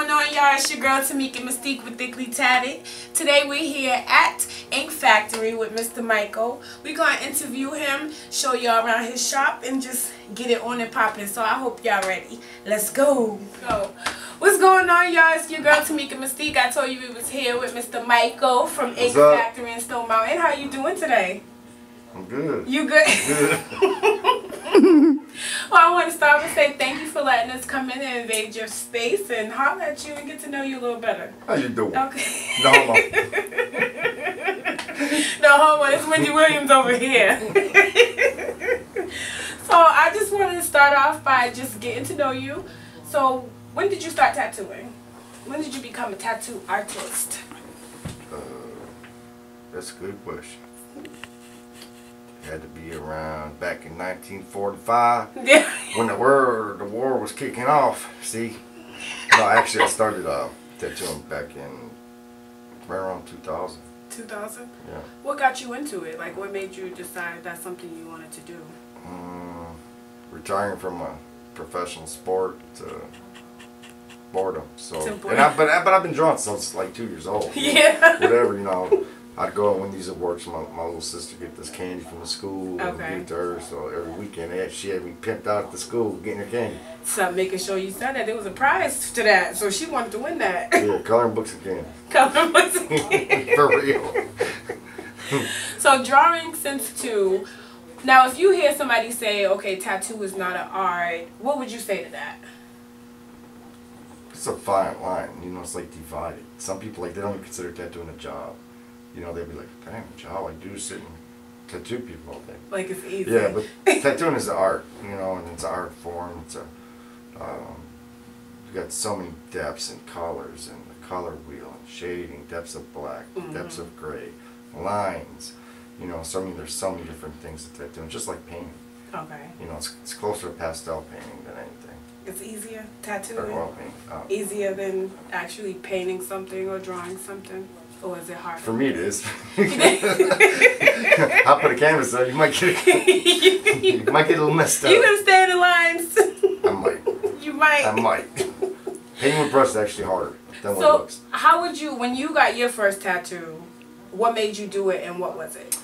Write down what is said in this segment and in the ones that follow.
going on, y'all? It's your girl Tamika Mys'Tique with Thickly Tat'd. Today we're here at Ink Factory with Mr. Mykal. We're going to interview him, show y'all around his shop, and just get it on and popping. So I hope y'all ready. Let's go. What's going on, y'all? It's your girl Tamika Mys'Tique. I told you we was here with Mr. Mykal from Ink Factory in Stone Mountain. How you doing today? I'm good. You good? Good. Well, I want to start with say thank you for letting us come in and invade your space and holler at you and get to know you a little better. How you doing? Okay. No homo. No homo. It's Wendy Williams over here. So I just wanted to start off by just getting to know you. So when did you start tattooing? When did you become a tattoo artist? That's a good question. Had to be around back in 1945 when the war was kicking off. See, no, actually I started tattooing back in right around 2000. 2000? Yeah. What got you into it? Like, what made you decide that's something you wanted to do? Retiring from a professional sport to boredom. So, but I've been drawing since like 2 years old. Yeah. Whatever, you know. I'd go and win these awards. My little sister get this candy from the school and give it to her. So every weekend she had me pimped out at the school getting her candy. So making sure you said that there was a prize to that, so she wanted to win that. Yeah, coloring books and candy. Coloring books and candy. For real. So drawing since 2. Now, if you hear somebody say, "Okay, tattoo is not an art," what would you say to that? It's a fine line. You know, it's like divided. Some people they don't even consider tattooing a job. You know, they'd be like, "Damn, all I do is sit and tattoo people all day." Like it's easy. Yeah, but tattooing is an art, you know, and it's an art form. It's a, you got so many depths and colors and the color wheel and shading, depths of black, depths of gray, lines. You know, there's so many different things to tattooing, just like painting. Okay. You know, it's closer to pastel painting than anything. It's easier tattooing. Or oil painting. Easier than actually painting something or drawing something. Or is it hard? For me, it is. I'll put a canvas on. You might get a little messed up. You gonna stay in the lines? I might. You might. I might. Painting with brush is actually harder than what it looks. So, how would you, when you got your first tattoo, what made you do it and what was it?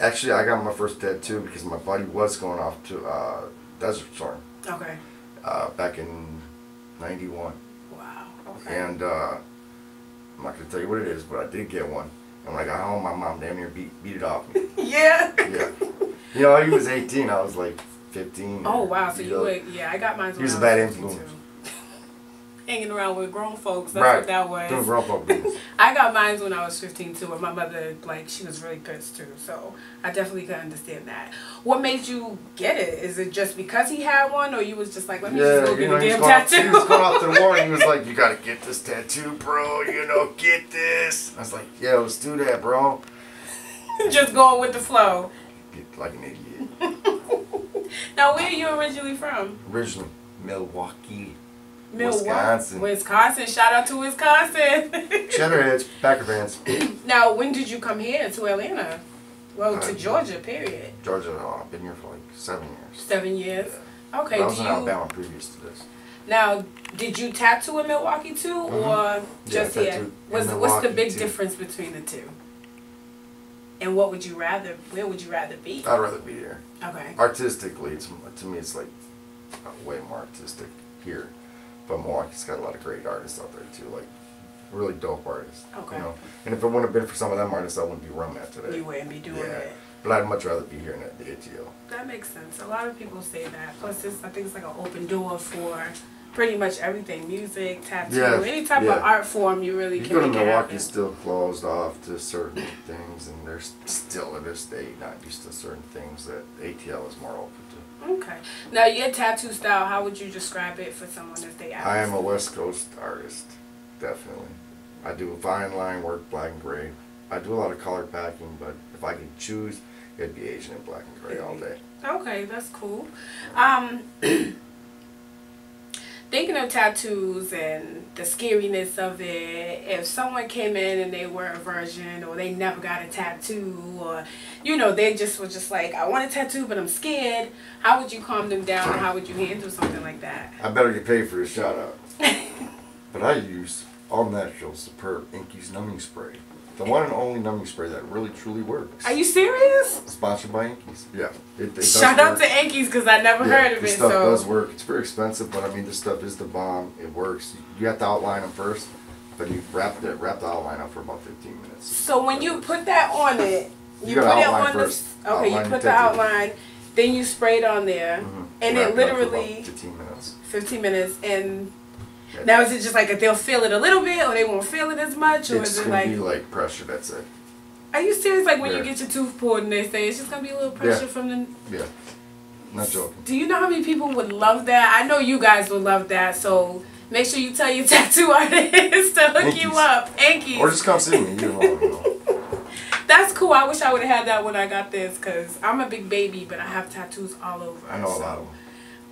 Actually, I got my first tattoo because my buddy was going off to Desert Storm. Okay. Back in '91. Wow. Okay. And I'm not gonna tell you what it is, but I did get one. And when I got home, my mom damn near beat it off me. Yeah. Yeah. You know, he was 18. I was like 15. Oh wow! So you were, yeah, I got mine. He was a bad influence. Hanging around with grown folks. That's right. What that was. Doing grown folk business. I got mine when I was 15 too, and my mother, she was really pissed too. So I definitely could understand that. What made you get it? Is it just because he had one, or you was just like, let me just go get a damn tattoo? He was going off to the war, and he was like, "You gotta get this tattoo, bro. You know, get this." I was like, "Yeah, let's do that, bro." Just going with the flow. Get like an idiot. Now, where are you originally from? Originally, Milwaukee. Wisconsin. Shout out to Wisconsin. Cheddarheads, Packer fans. Now, when did you come here to Atlanta? Well, to Georgia, period. Georgia, I've been here for like 7 years. 7 years? Yeah. Okay. But I was in Alabama previous to this. Now, did you tattoo in Milwaukee too, or just here? What's the big difference between the two? And what would you rather? Where would you rather be? I'd rather be here. Okay. Artistically, to me, it's like way more artistic here. But Milwaukee's got a lot of great artists out there too, like really dope artists. Okay. You know, and if it wouldn't have been for some of them artists, I wouldn't be where I'm at today. You wouldn't be doing it. But I'd much rather be here in the ATL. That makes sense. A lot of people say that. Plus, I think it's like an open door for pretty much everything: music, tattoo, any type of art form. You really can. You go to Milwaukee, still closed off to certain things, and they're still to this day not used to certain things that ATL is more open to. Okay. Now, your tattoo style, how would you describe it for someone if they ask? I am a West Coast artist, definitely. I do fine line work, black and gray. I do a lot of color packing, but if I could choose, it'd be Asian and black and gray all day. Okay, that's cool. Thinking of tattoos and the scariness of it, if someone came in and they were a virgin or they never got a tattoo, or, you know, they just were just like, I want a tattoo but I'm scared, how would you calm them down, or how would you handle something like that? I better get paid for this shout out. But I use all natural, superb Inky's numbing spray. The one and only numbing spray that really truly works. Are you serious? Sponsored by Inky's. Yeah. It Shout out to Inky's because I never heard of it. This stuff does work. It's very expensive, but I mean, this stuff is the bomb. It works. You have to outline them first, but you wrap the outline up for about 15 minutes. So when you put that on it, you put it outline on first. Okay, you put the outline, then you spray it on there, and it literally 15 minutes. 15 minutes, and now is it just like they'll feel it a little bit, or they won't feel it as much, or is it like? It's gonna be like pressure. That's it. Are you serious? Like when you get your tooth pulled and they say it's just gonna be a little pressure from the. Yeah. Not joking. Do you know how many people would love that? I know you guys would love that. So make sure you tell your tattoo artist to hook you up. Inky's. Or just come see me. You know. That's cool. I wish I would have had that when I got this, because I'm a big baby, but I have tattoos all over. I know a lot of them.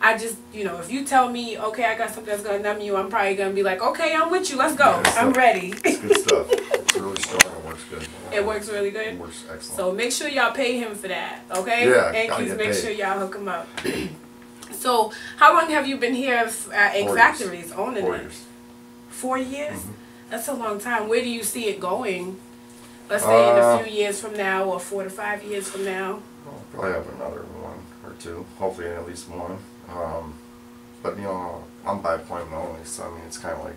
I just, if you tell me, okay, I got something that's going to numb you, I'm probably going to be like, okay, I'm with you. Let's go. Yeah, I'm ready. It's good stuff. It's really strong. It works good. It works really good? It works excellent. So make sure y'all pay him for that, okay? Yeah. And make sure y'all hook him up. So how long have you been here at Ink Factories owning 4 it? years. 4 years? That's a long time. Where do you see it going? Let's say in a few years from now, or 4 to 5 years from now. I'll probably have another 1 or 2. Hopefully at least 1. But I'm by appointment only, so I mean it's kind of like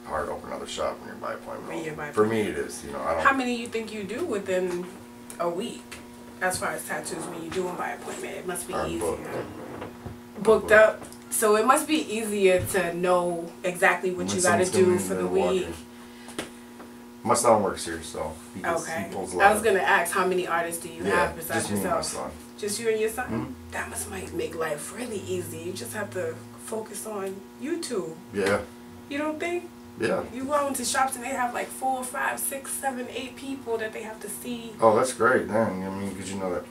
hard to open another shop when you're by appointment. For me it is. I don't. How many you think you do within a week, as far as tattoos when you do them by appointment? It must be easier. Booked up. So it must be easier to know exactly what you got to do for the week. My son works here, so he pulls a lot. I was gonna ask, how many artists do you have besides just me yourself? And my son. Just you and your son? That must make life really easy. You just have to focus on YouTube. Yeah. You don't think? Yeah. You go into shops and they have like 4, 5, 6, 7, 8 people that they have to see. Oh, that's great then. I mean, because that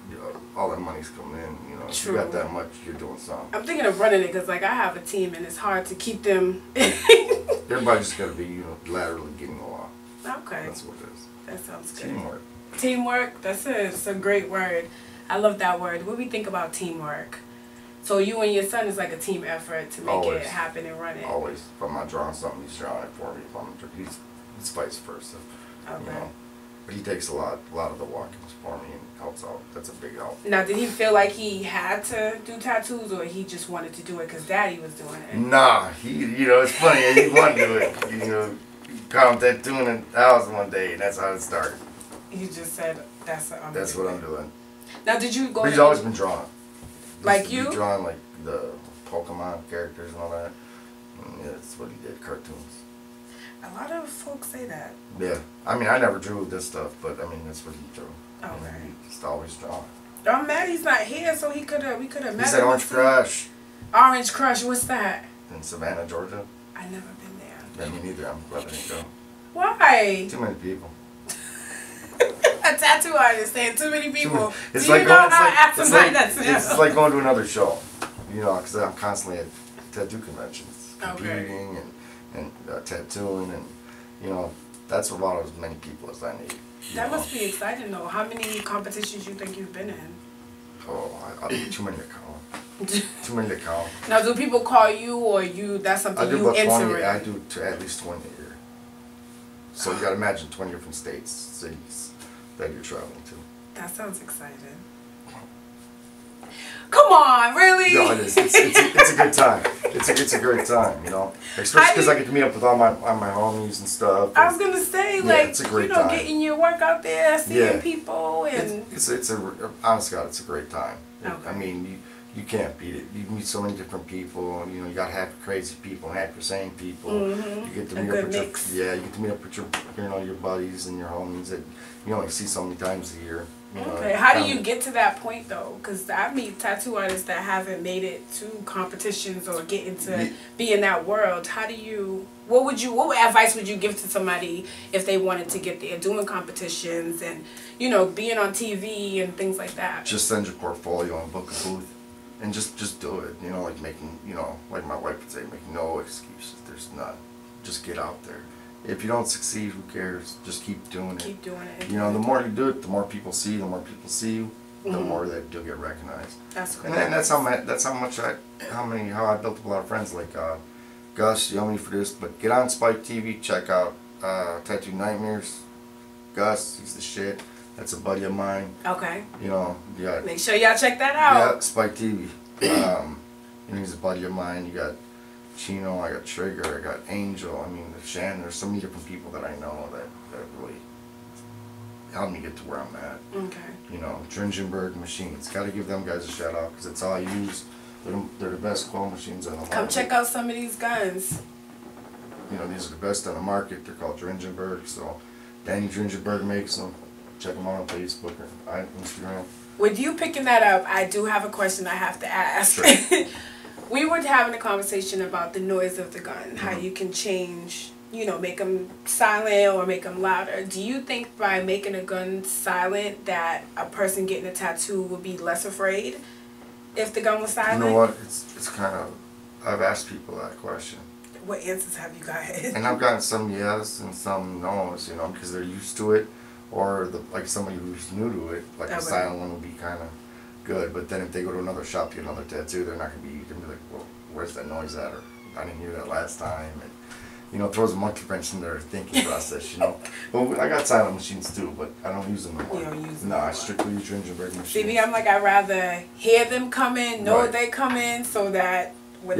all that money's coming in. If you got that much, you're doing something. I'm thinking of running it because like I have a team and it's hard to keep them. Everybody's got to be laterally getting along. Okay. That's what it is. That sounds good. Teamwork. Teamwork. That's it. It's a great word. I love that word. What do we think about teamwork? So you and your son is like a team effort to make it happen and run it. Always. If I'm not drawing something, he's drawing it for me. If he's vice versa. Okay. But he takes a lot of the walkings for me and helps out. That's a big help. Now, did he feel like he had to do tattoos, or he just wanted to do it because Daddy was doing it? Nah, it's funny. He wanted to do it. He caught him tattooing in the house one day, and that's how it started. You just said that's what I'm doing. That's what I'm doing. Now, did you go? But he's always been drawing. Like you? Drawing like the Pokemon characters and all that. And that's what he did. Cartoons. A lot of folks say that. Yeah. I mean, I never drew this stuff, but I mean, that's what he drew. Okay. He just always drawing. I'm mad he's not here, so we could have met. He's at Orange Crush. Orange Crush, what's that? In Savannah, Georgia. I've never been there. Yeah, me neither. I'm glad I didn't go. Why? Too many people. A tattoo artist saying too many people. It's Do like you know how it's like going to another show. Because I'm constantly at tattoo conventions, competing and tattooing, and that's about as many people as I need. That must be exciting though. How many competitions you think you've been in? Oh, too many to count. Too many to count. Now, do people call you, or that's something you enter? I do at least 20 a year. So you got to imagine 20 different states, cities that you're traveling to. That sounds exciting. Come on, really? No, it is. It's a good time. It's a great time, Especially because I get to meet up with all my homies and stuff. I was gonna say, it's a great time. Getting your work out there, seeing people, and honest God, it's a great time. Okay. I mean, you can't beat it. You meet so many different people, and you got half crazy people and half the same people. You get to meet up with you get to meet up with your buddies and your homies that you only see so many times a year. Okay, how do you get to that point though? Because I meet tattoo artists that haven't made it to competitions or get into be in that world. What advice would you give to somebody if they wanted to get there, doing competitions and being on TV and things like that? Just send your portfolio and book a booth, and just do it. Like making like my wife would say, make no excuses. There's none. Just get out there. If you don't succeed, who cares? Just keep doing it. Keep doing it. The more you do it, the more people see. The more people see you, the more that you'll get recognized. That's cool. And then that's how I built up a lot of friends. Like Gus, you owe me for this, but get on Spike TV, check out Tattoo Nightmares. Gus, he's the shit. That's a buddy of mine. Okay. You know, yeah. Make sure y'all check that out. Yeah, Spike TV. You know, he's a buddy of mine. You got Chino, I got Trigger, I got Angel. I mean, Shannon. There's so many different people that I know that really helped me get to where I'm at. Okay. You know, Dringenberg machines. Got to give them guys a shout out because it's all I use. They're the best claw machines on the market. Come check out some of these guns. You know, these are the best on the market. They're called Dringenberg. So, Danny Dringenberg makes them. Check them out on Facebook or Instagram. With you picking that up, I do have a question I have to ask. Sure. We were having a conversation about the noise of the gun, how you can change, you know, make them silent or make them louder. Do you think by making a gun silent that a person getting a tattoo would be less afraid if the gun was silent? You know what? It's kind of, I've asked people that question. What answers have you got? And I've gotten some yes and some no's, you know, because they're used to it. Or like somebody who's new to it, like a silent one would be kind of good. But then if they go to another shop to get another tattoo, they're not gonna be like, well, where's that noise at? Or I didn't hear that last time. And you know, it throws a monkey wrench in their thinking process. You know, but I got silent machines too, but I don't use them anymore. You don't use them. No, I strictly use Dringenberg machines. See me, I'm like, I'd rather hear them come in, know they come in, so that when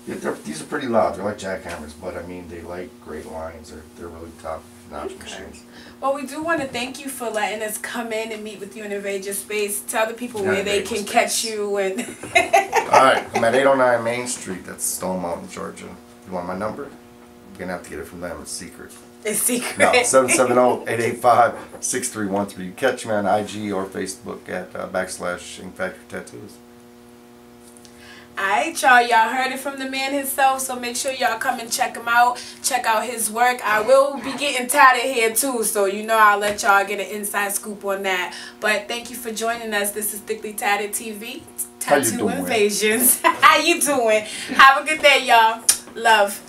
these are pretty loud. They're like jackhammers, but I mean, they like great lines. They're really top-notch machines. Well, we do want to thank you for letting us come in and meet with you and invade your space. Tell the people where they can catch you. And Alright, I'm at 809 Main Street. That's Stone Mountain, Georgia. You want my number? You're going to have to get it from them. It's secret. It's secret. No, 770-885-6313. You catch me on IG or Facebook at /Ink Factory Tattoos. Alright, y'all heard it from the man himself, so make sure y'all come and check him out. Check out his work. I will be getting tatted here too, so you know I'll let y'all get an inside scoop on that. But thank you for joining us. This is Thickly Tat'd TV, Tattoo Invasions. How you doing? Have a good day, y'all. Love.